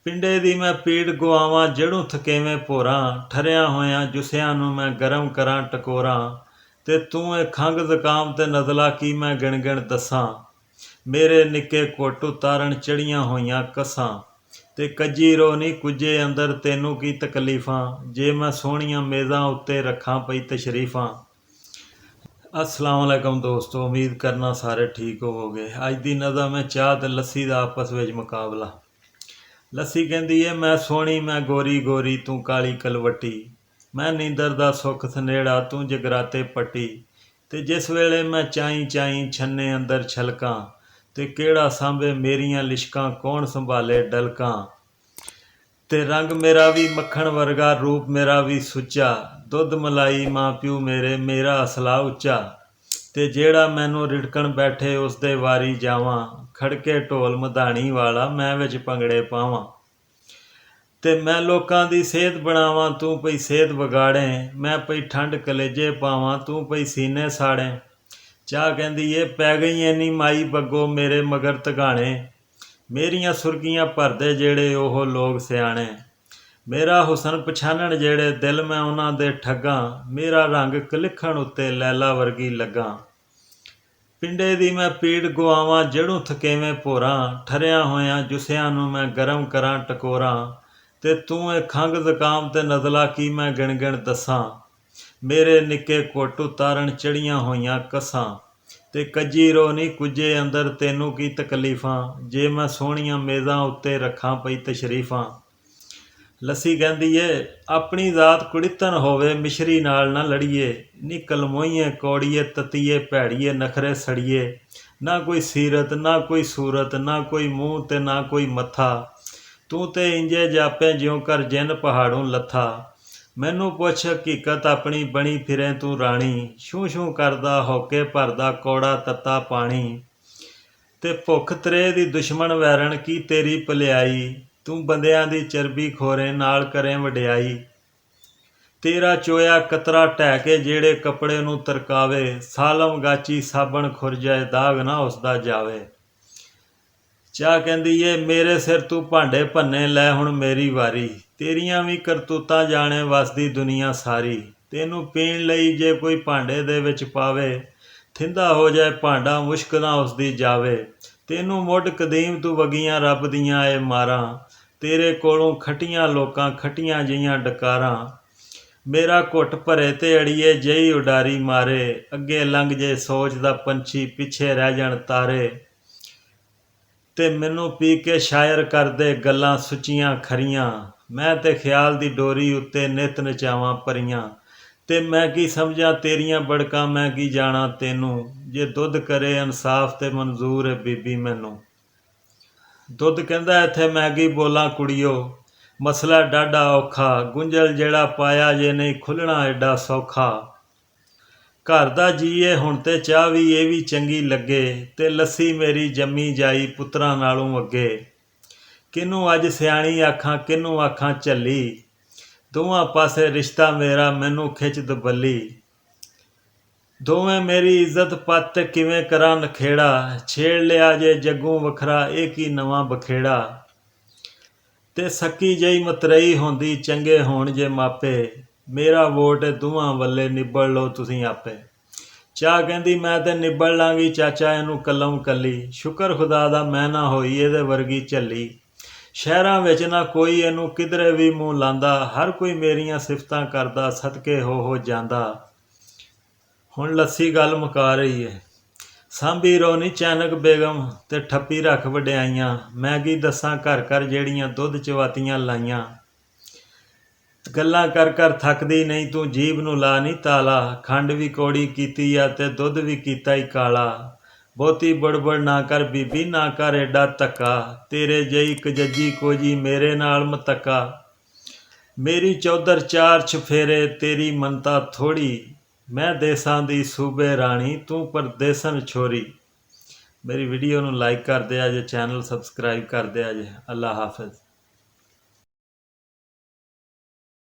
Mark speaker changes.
Speaker 1: ਪਿੰਡੇ ਦੀ ਮੈਂ ਪੀੜ ਗੁਆਵਾਂ ਜੜੋਂ ਥਕੇਵੇਂ ਭੋਰਾਂ, ਠਰਿਆਂ ਹੋਇਆਂ ਜੁੱਸਿਆਂ ਨੂੰ ਮੈਂ ਗਰਮ ਕਰਾਂ ਟਕੋਰਾਂ। ਤੇ ਤੂੰ ਇਹ ਖੰਘ ਜ਼ੁਕਾਮ ਤੇ ਨਜ਼ਲਾ ਕੀ ਮੈਂ ਗਿਣ ਗਿਣ ਦੱਸਾਂ। ਮੇਰੇ ਨਿੱਕੇ ਘੁੱਟ ਉਤਾਰਨ ਚੜੀਆਂ ਹੋਈਆਂ ਕਸਾਂ। ਤੇ ਕੱਜੀ ਰੋ ਨਹੀਂ ਕੁੱਜੇ ਅੰਦਰ ਤੈਨੂੰ ਕੀ ਤਕਲੀਫਾਂ, ਜੇ ਮੈਂ ਸੋਹਣੀਆਂ ਮੇਜ਼ਾਂ ਉੱਤੇ ਰੱਖਾਂ ਪਈ ਤਸ਼ਰੀਫਾਂ। अस्सलाम वालेकुम दोस्तों, उम्मीद करना सारे ठीक होवोगे। अज की नज़म है चाह ते लस्सी का आपस में मुकाबला। लस्सी कहती है मैं सोहनी मैं गोरी गोरी तू काली कलवटी, मैं नींदर दा सुख सनेड़ा तू जगराते पट्टी। ते जिस वेले मैं चाई चाई छन्ने अंदर छलकां, ते केड़ा सांभे मेरियां लिशकां कौन संभाले डलकां। ते रंग मेरा भी मक्खण वर्गा रूप मेरा भी सुच्चा, दुध मलाई माँ प्यू मेरे मेरा असला उच्चा। ते जेड़ा मैनू रिड़कण बैठे उसदे वारी जावां, खड़के ढोल मधानी वाला मैं विच भंगड़े पावां। ते मैं लोकां दी सेहत बनावां तू पई सेहत बगाड़े, मैं पई ठंड कलेजे पावां तू पई सीने साड़े। चाह कहंदी ए पै गई नी माई बग्गो मेरे मगर तगाणे, मेरियां सुर्गियां भरदे जेड़े ओह लोग सियाणे। मेरा हुसन पछाणन जेड़े दिल मैं उन्हां दे ठगां, मेरा रंग कलिखण उत्ते लैला वर्गी लग्गां। पिंडे दी मैं पीड़ गुआवां जड़ों थकेवें भोरां, ठरिया होयां जुस्सियां नूं मैं गरम करां टकोरां। ते तूं ए खंघ जुकाम ते नज़ला की मैं गिण गिण दस्सां। मेरे निक्के घुੱਟ उतारण चढ़ियां होइयां कसां। ते कज्जी रो नहीं कुੱਜੇ अंदर तैनू की तकलीफां, जे मैं सोहणियां मेज़ां उत्ते रखां पई तशरीफां। लस्सी कहंदी है अपनी जात कुड़ितन होवे मिश्री नाल ना लड़िए, नी कलमोईए कौड़िए ततीए भैड़िए नखरे सड़िए। ना कोई सीरत ना कोई सूरत, ना कोई मूँह ते ना कोई मत्था, तू ते इंजे जापे ज्यों कर जिन पहाड़ों लत्था। मैनू पुछ हकीकत अपनी बनी फिरें तू राणी, छूं छूं करदा होके भरदा कौड़ा तत्ता पानी। ते भुख तरे दी दुश्मन वैरन की तेरी भलियाई, तू बंदियां दी चरबी खोरे नाल करें वडियाई। तेरा चोया कतरा ढह के जेड़े कपड़े नूं तरकावे, सालम गाची साबण खुर जाए दाग ना उसदा जावे। चाह कहंदी ए मेरे सिर तू भांडे भन्ने लै हुण मेरी वारी, तेरियां भी करतूतां जाने वसदी दुनिया सारी। तैनू पीण लई जे कोई भांडे दे विच पावे, थिंदा हो जाए भांडा मुश्क ना उसदी जावे। तैनू मुੱਢ कदीम तू वगियां रब दियां ए मारां, तेरे कोलों खटियां लोकां खटियां जिहियां डकारां। मेरा घुੱਟ भरे ते अड़िए जही उडारी मारे, अगे लंघ जे सोचदा पंछी पिछे रह जाण तारे। ते मैनू पी के शायर कर दे गल्लां सुच्चियां खरियां, मैं ते ख्याल दी डोरी उत्ते नित नचावां परियां। ते मैं की समझां तेरियां बड़कां मैं की जाना तैनू, जे दुध करे इंसाफ ते मंजूर है बीबी मैनू। दुध कहंदा इत्थे मैं की बोलां कुड़ियो, मसला डाढा औखा, गुंजल जेड़ा पाया जे नहीं खुलना एडा सौखा। घर दा जीए हुण ते चाह भी ये भी चंगी लगे, ते लस्सी मेरी जम्मी जाई पुत्रां नालों अगे। किनू अज सियाणी आखां किनू आखां झल्ली, दोवां पासे रिश्ता मेरा मैनू खिच दबली। दोवें मेरी इज्जत पत ते किवें करां नखेड़ा, छेड़ लिया जे जग्गू वखरा ये की नवां बखेड़ा। ते सक्की जही मतरई होंदी चंगे होण जे मापे, मेरा वोट दोवां वल्ले निबड़ लो तुसीं आपे। चाह कहंदी मैं ते निबड़ लांगी चाचा इनू कल्लम कल्ली, शुकर खुदा दा मैं ना होई इहदे वर्गी झल्ली। शहरां विच ना कोई इनू किधरे भी मूँह लांदा, हर कोई मेरियां सिफतां करदा सदके हो जांदा। हुण लस्सी गल मुका रही है। सांभी रोनी चैनक बेगम ते ठप्पी रख वड्याइयां, मैं की दसां घर घर जेड़ियां दुध चवातियां लाइयां। गल्लां कर कर थकदी नहीं तू जीभ नूं ला नहीं ताला, खंड भी कौड़ी कीती आ ते दुध भी कीता ही काला। बहुती बड़बड़ ना कर बीबी ना कर एडा धक्का, तेरे जही कजज्जी कोजी मेरे नाल मतक्का। मेरी चौधर चार छफेरे तेरी मनता थोड़ी, मैं देसां दी सूबे राणी तू परदेसन छोरी। मेरी वीडियो नूं लाइक कर दिया जे, चैनल सबसक्राइब कर दिया जे। अल्लाह हाफिज़।